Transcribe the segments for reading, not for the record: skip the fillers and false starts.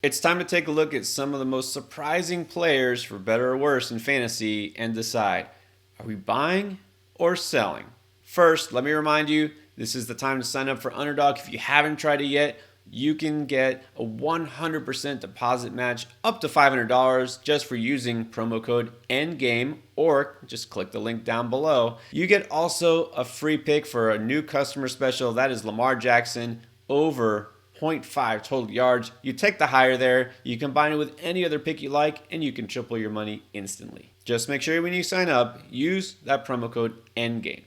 It's time to take a look at some of the most surprising players, for better or worse, in fantasy and decide, are we buying or selling? First, let me remind you, this is the time to sign up for Underdog. If you haven't tried it yet, you can get a 100% deposit match up to $500 just for using promo code ENDGAME, or just click the link down below. You get also a free pick for a new customer special. That is Lamar Jackson over 0.5 total yards. You take the higher there, you combine it with any other pick you like, and you can triple your money instantly. Just make sure when you sign up, use that promo code ENDGAME.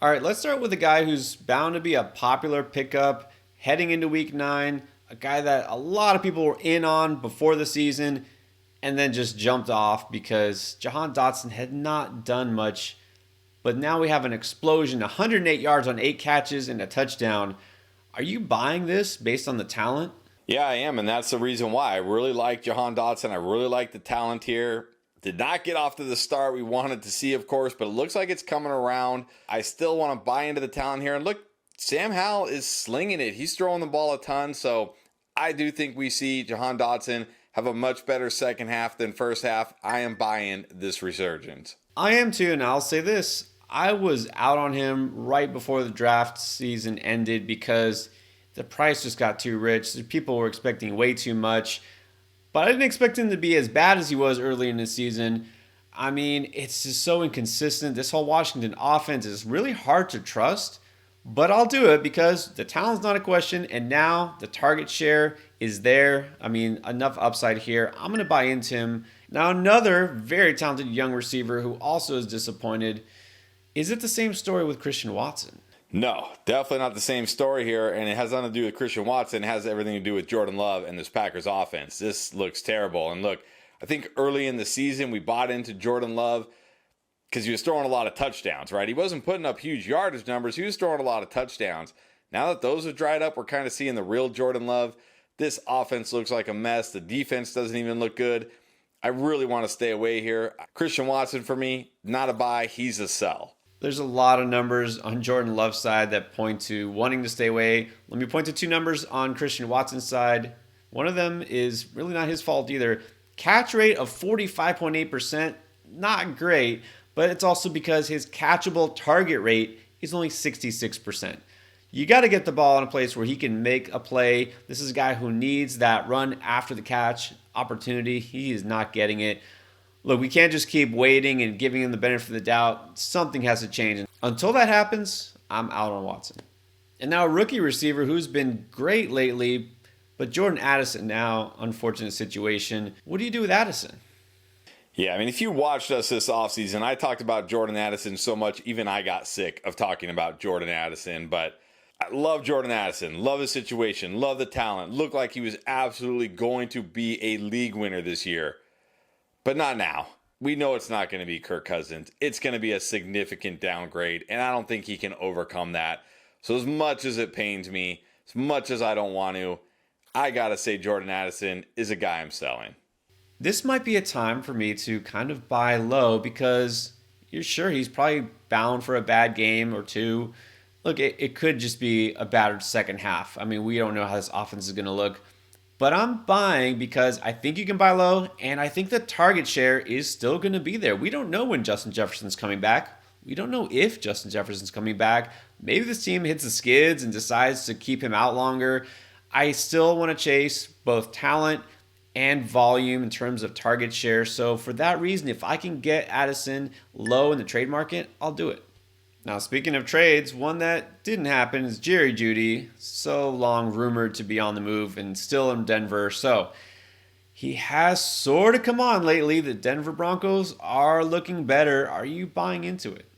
All right, let's start with a guy who's bound to be a popular pickup heading into week 9, a guy that a lot of people were in on before the season and then just jumped off because Jahan Dotson had not done much. But now we have an explosion, 108 yards on 8 catches and a touchdown. Are you buying this based on the talent? Yeah, I am, and that's the reason why. I really like Jahan Dotson. I really like the talent here. Did not get off to the start we wanted to see, of course, but it looks like it's coming around. I still want to buy into the talent here. And look, Sam Howell is slinging it. He's throwing the ball a ton, so I do think we see Jahan Dotson have a much better second half than first half. I am buying this resurgence. I am too, and I'll say this. I was out on him right before the draft season ended because the price just got too rich. People were expecting way too much. But I didn't expect him to be as bad as he was early in the season. I mean, it's just so inconsistent. This whole Washington offense is really hard to trust. But I'll do it because the talent's not a question, and now the target share is there. I mean, enough upside here. I'm going to buy into him. Now, another very talented young receiver who also is disappointed. Is it the same story with Christian Watson? No, definitely not the same story here, and it has nothing to do with Christian Watson. It has everything to do with Jordan Love and this Packers offense. This looks terrible. And look, I think early in the season we bought into Jordan Love because he was throwing a lot of touchdowns, right? He wasn't putting up huge yardage numbers. He was throwing a lot of touchdowns. Now that those have dried up, we're kind of seeing the real Jordan Love. This offense looks like a mess. The defense doesn't even look good. I really want to stay away here. Christian Watson, for me, not a buy. He's a sell. There's a lot of numbers on Jordan Love's side that point to wanting to stay away. Let me point to 2 numbers on Christian Watson's side. One of them is really not his fault either. Catch rate of 45.8%, not great, but it's also because his catchable target rate is only 66%. You got to get the ball in a place where he can make a play. This is a guy who needs that run after the catch opportunity. He is not getting it. Look, we can't just keep waiting and giving him the benefit of the doubt. Something has to change. Until that happens, I'm out on Watson. And now a rookie receiver who's been great lately, but Jordan Addison now, unfortunate situation. What do you do with Addison? Yeah, I mean, if you watched us this offseason, I talked about Jordan Addison so much, even I got sick of talking about Jordan Addison. But I love Jordan Addison, love his situation, love the talent. Looked like he was absolutely going to be a league winner this year. But not now. We know it's not going to be Kirk Cousins. It's going to be a significant downgrade, and I don't think he can overcome that. So as much as it pains me, as much as I don't want to, I got to say Jordan Addison is a guy I'm selling. This might be a time for me to kind of buy low because you're sure he's probably bound for a bad game or two. Look, it could just be a battered second half. I mean, we don't know how this offense is going to look. But I'm buying because I think you can buy low, and I think the target share is still going to be there. We don't know when Justin Jefferson's coming back. We don't know if Justin Jefferson's coming back. Maybe this team hits the skids and decides to keep him out longer. I still want to chase both talent and volume in terms of target share. So for that reason, if I can get Addison low in the trade market, I'll do it. Now, speaking of trades, one that didn't happen is Jerry Jeudy, so long rumored to be on the move and still in Denver. So he has sort of come on lately. The Denver Broncos are looking better. Are you buying into it?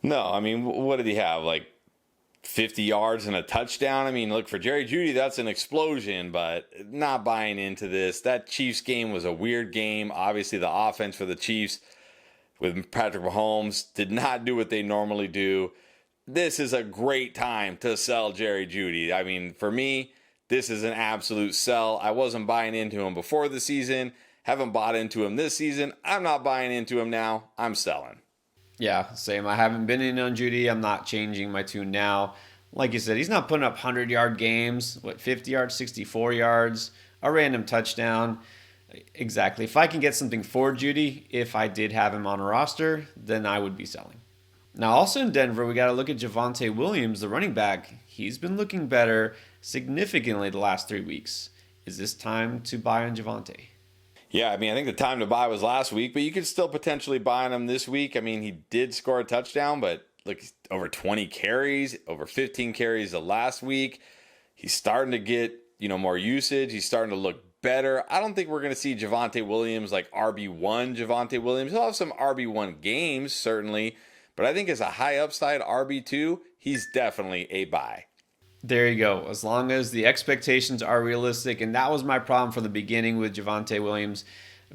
No, I mean, what did he have? Like 50 yards and a touchdown? I mean, look, for Jerry Jeudy, that's an explosion, but not buying into this. That Chiefs game was a weird game. Obviously, the offense for the Chiefs with Patrick Mahomes did not do what they normally do. This is a great time to sell Jerry Jeudy. I mean, for me, this is an absolute sell. I wasn't buying into him before the season. Haven't bought into him this season. I'm not buying into him now. I'm selling. Yeah, same. I haven't been in on Jeudy. I'm not changing my tune now. Like you said, he's not putting up 100-yard games. 50 yards, 64 yards. a random touchdown. Exactly. If I can get something for Judy, if I did have him on a roster, then I would be selling. Now, also in Denver, we got to look at Javonte Williams, the running back. He's been looking better significantly the last 3 weeks. Is this time to buy on Javonte? Yeah, I mean, I think the time to buy was last week, but you could still potentially buy on him this week. I mean, he did score a touchdown, but look, over 20 carries, over 15 carries the last week. He's starting to get, more usage. He's starting to look better. I don't think we're going to see Javonte Williams like RB1 Javonte Williams. He'll have some RB1 games, certainly, but I think as a high upside RB2, he's definitely a buy. There you go. As long as the expectations are realistic, and that was my problem from the beginning with Javonte Williams.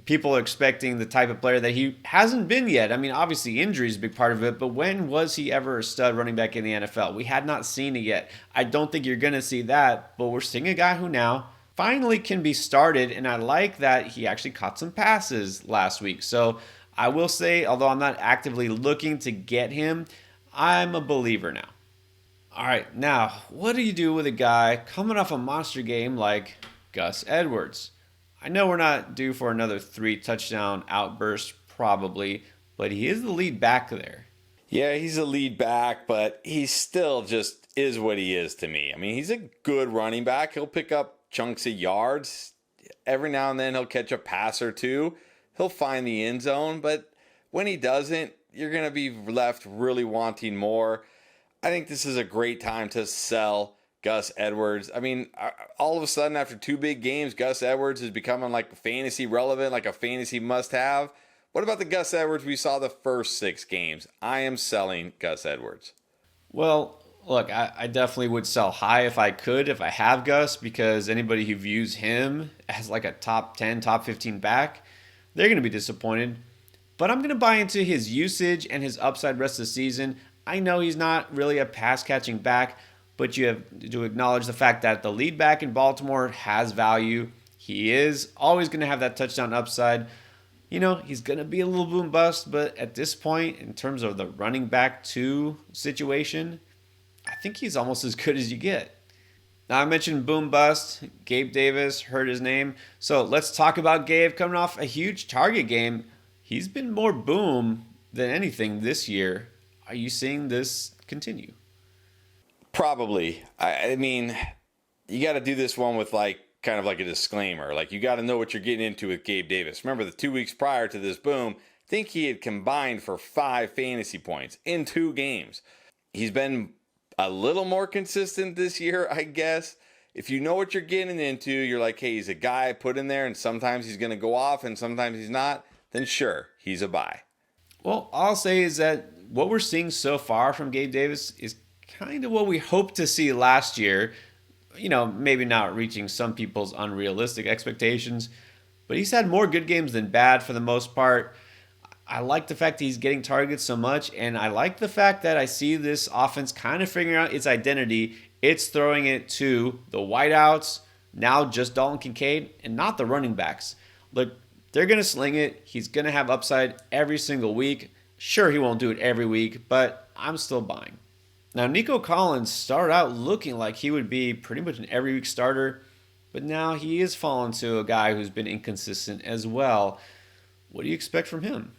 People are expecting the type of player that he hasn't been yet. I mean, obviously injury is a big part of it, but when was he ever a stud running back in the NFL? We had not seen it yet. I don't think you're going to see that, but we're seeing a guy who now finally can be started, and I like that he actually caught some passes last week. So I will say, although I'm not actively looking to get him, I'm a believer now. All right, now, what do you do with a guy coming off a monster game like Gus Edwards? I know we're not due for another 3-touchdown outburst, probably, but he is the lead back there. Yeah, he's a lead back, but he still just is what he is to me. I mean, he's a good running back. He'll pick up chunks of yards. Every now and then he'll catch a pass or two. He'll find the end zone, but when he doesn't, you're going to be left really wanting more. I think this is a great time to sell Gus Edwards. I mean, all of a sudden after 2 big games, Gus Edwards is becoming like fantasy relevant, like a fantasy must-have. What about the Gus Edwards we saw the first 6 games? I am selling Gus Edwards. Well, look, I definitely would sell high if I could, if I have Gus, because anybody who views him as like a top 10, top 15 back, they're going to be disappointed. But I'm going to buy into his usage and his upside rest of the season. I know he's not really a pass-catching back, but you have to acknowledge the fact that the lead back in Baltimore has value. He is always going to have that touchdown upside. He's going to be a little boom bust, but at this point, in terms of the running back 2 situation, I think he's almost as good as you get. Now, I mentioned boom bust. Gabe Davis, heard his name. So let's talk about Gabe coming off a huge target game. He's been more boom than anything this year. Are you seeing this continue? Probably. I mean, you got to do this one with kind of like a disclaimer. Like, you got to know what you're getting into with Gabe Davis. Remember, the 2 weeks prior to this boom, I think he had combined for 5 fantasy points in 2 games. He's been a little more consistent this year, I guess. If you know what you're getting into, you're like, hey, he's a guy I put in there, and sometimes he's going to go off and sometimes he's not, then sure, he's a buy. Well, all I'll say is that what we're seeing so far from Gabe Davis is kind of what we hoped to see last year. Maybe not reaching some people's unrealistic expectations, but he's had more good games than bad for the most part. I like the fact that he's getting targets so much, and I like the fact that I see this offense kind of figuring out its identity. It's throwing it to the wideouts, now just Dalton Kincaid, and not the running backs. Look, they're going to sling it. He's going to have upside every single week. Sure, he won't do it every week, but I'm still buying. Now, Nico Collins started out looking like he would be pretty much an every week starter, but now he is falling to a guy who's been inconsistent as well. What do you expect from him?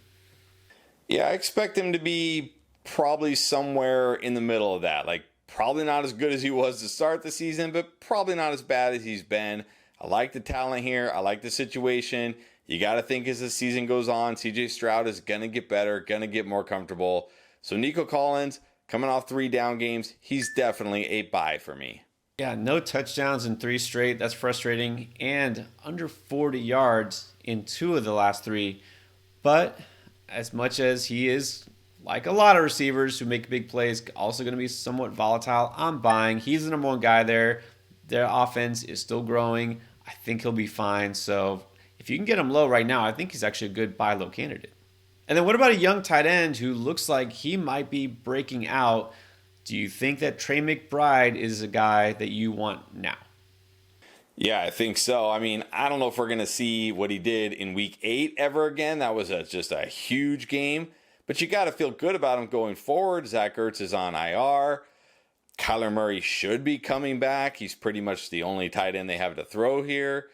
Yeah, I expect him to be probably somewhere in the middle of that. Like, probably not as good as he was to start the season, but probably not as bad as he's been. I like the talent here. I like the situation. You got to think as the season goes on, CJ Stroud is going to get better, going to get more comfortable. So Nico Collins, coming off 3 down games, he's definitely a buy for me. Yeah, no touchdowns in 3 straight. That's frustrating. And under 40 yards in 2 of the last 3. But as much as he is, like a lot of receivers who make big plays, also going to be somewhat volatile, I'm buying. He's the number 1 guy there. Their offense is still growing. I think he'll be fine. So if you can get him low right now, I think he's actually a good buy low candidate. And then what about a young tight end who looks like he might be breaking out? Do you think that Trey McBride is a guy that you want now? Yeah, I think so. I mean, I don't know if we're going to see what he did in week 8 ever again. That was just a huge game. But you got to feel good about him going forward. Zach Ertz is on IR. Kyler Murray should be coming back. He's pretty much the only tight end they have to throw here.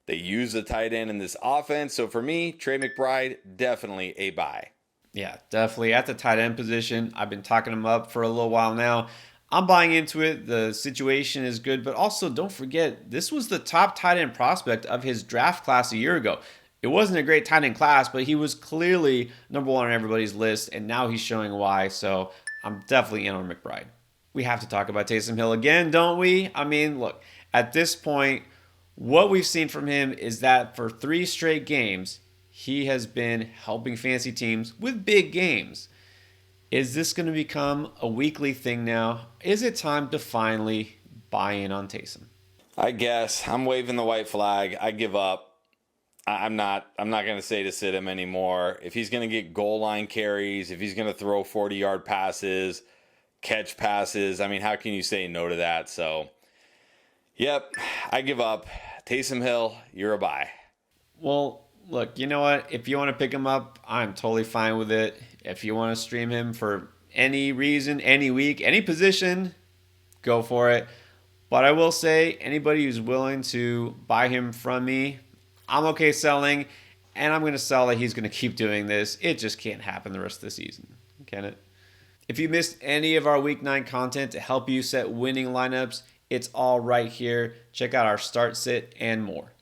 They use the tight end in this offense. So for me, Trey McBride, definitely a buy. Yeah, definitely at the tight end position. I've been talking him up for a little while now. I'm buying into it. The situation is good, but also don't forget, this was the top tight end prospect of his draft class a year ago. It wasn't a great tight end class, but he was clearly number one on everybody's list, and now he's showing why. So I'm definitely in on McBride. We have to talk about Taysom Hill again, don't we? I mean, look, at this point, what we've seen from him is that for 3 straight games, he has been helping fantasy teams with big games. Is this going to become a weekly thing now? Is it time to finally buy in on Taysom? I guess I'm waving the white flag. I give up. I'm not going to say to sit him anymore. If he's going to get goal line carries, if he's going to throw 40-yard passes, catch passes, I mean, how can you say no to that? So, yep, I give up. Taysom Hill, you're a buy. Well, look, you know what? If you want to pick him up, I'm totally fine with it. If you want to stream him for any reason, any week, any position, go for it. But I will say, anybody who's willing to buy him from me, I'm okay selling, and I'm going to sell that he's going to keep doing this. It just can't happen the rest of the season, can it? If you missed any of our Week 9 content to help you set winning lineups, it's all right here. Check out our start, sit, and more.